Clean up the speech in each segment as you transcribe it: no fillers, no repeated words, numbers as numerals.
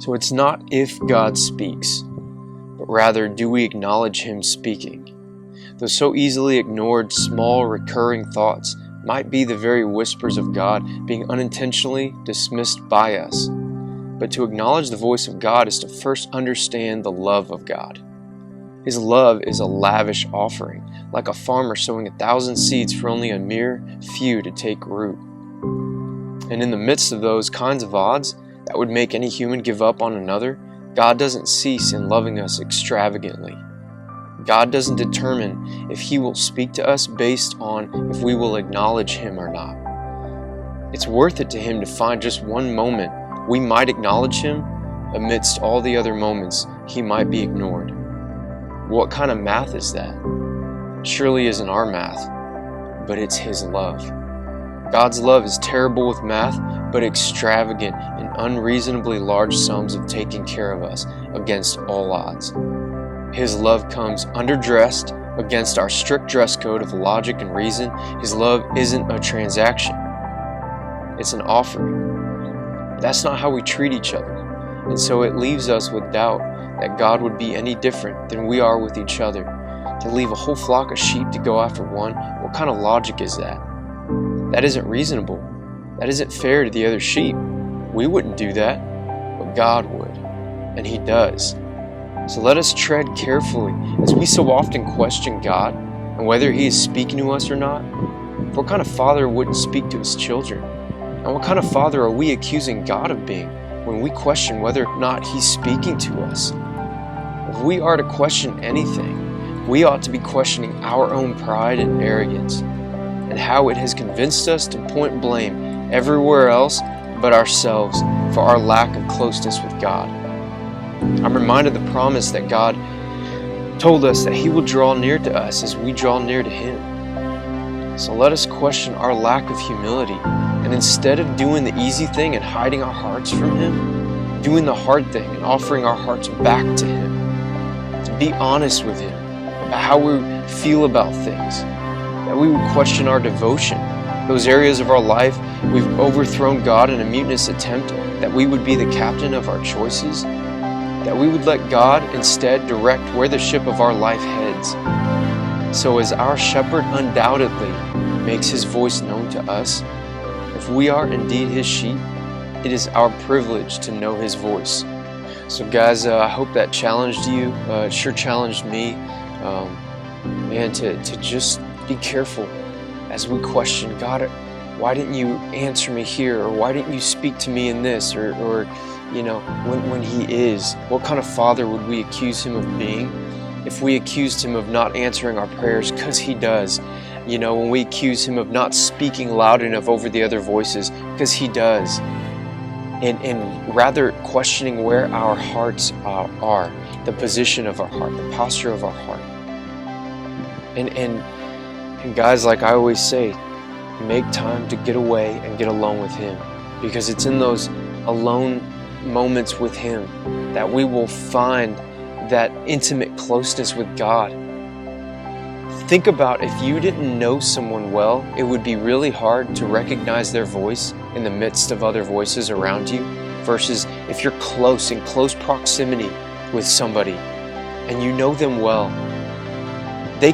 So it's not if God speaks, but rather, do we acknowledge Him speaking? Those so easily ignored, small, recurring thoughts might be the very whispers of God being unintentionally dismissed by us. But to acknowledge the voice of God is to first understand the love of God. His love is a lavish offering, like a farmer sowing 1,000 seeds for only a mere few to take root. And in the midst of those kinds of odds that would make any human give up on another, God doesn't cease in loving us extravagantly. God doesn't determine if He will speak to us based on if we will acknowledge Him or not. It's worth it to Him to find just one moment we might acknowledge Him amidst all the other moments He might be ignored. What kind of math is that? Surely isn't our math, but it's His love. God's love is terrible with math, but extravagant in unreasonably large sums of taking care of us against all odds. His love comes underdressed against our strict dress code of logic and reason. His love isn't a transaction. It's an offering. That's not how we treat each other. And so it leaves us with doubt that God would be any different than we are with each other. To leave a whole flock of sheep to go after one, what kind of logic is that? That isn't reasonable. That isn't fair to the other sheep. We wouldn't do that, but God would, and He does. So let us tread carefully as we so often question God and whether He is speaking to us or not. For what kind of father wouldn't speak to his children? And what kind of father are we accusing God of being when we question whether or not He's speaking to us? If we are to question anything, we ought to be questioning our own pride and arrogance, and how it has convinced us to point blame everywhere else but ourselves for our lack of closeness with God. I'm reminded of the promise that God told us that He will draw near to us as we draw near to Him. So let us question our lack of humility, and instead of doing the easy thing and hiding our hearts from Him, doing the hard thing and offering our hearts back to Him. To be honest with Him about how we feel about things, that we would question our devotion, those areas of our life we've overthrown God in a mutinous attempt, that we would be the captain of our choices, that we would let God instead direct where the ship of our life heads. So as our shepherd undoubtedly makes His voice known to us, if we are indeed His sheep, it is our privilege to know His voice. So guys, I hope that challenged you. It sure challenged me. To just be careful as we question God. Why didn't you answer me here? Or why didn't you speak to me in this? Or when He is, what kind of father would we accuse Him of being if we accused Him of not answering our prayers? Because He does. When we accuse Him of not speaking loud enough over the other voices, because He does. And rather questioning where our hearts are, the position of our heart, the posture of our heart. And guys, like I always say, make time to get away and get alone with Him, because it's in those alone moments with Him that we will find that intimate closeness with God. Think about, if you didn't know someone well, it would be really hard to recognize their voice in the midst of other voices around you, versus if you're in close proximity with somebody and you know them well, they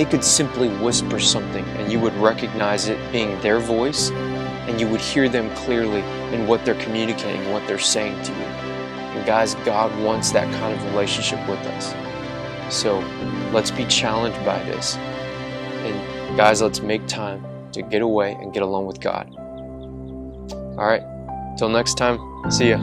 could simply whisper something and you would recognize it being their voice, and you would hear them clearly in what they're communicating, what they're saying to you. And guys, God wants that kind of relationship with us. So let's be challenged by this. And guys, let's make time to get away and get alone with God. All right, till next time, see ya.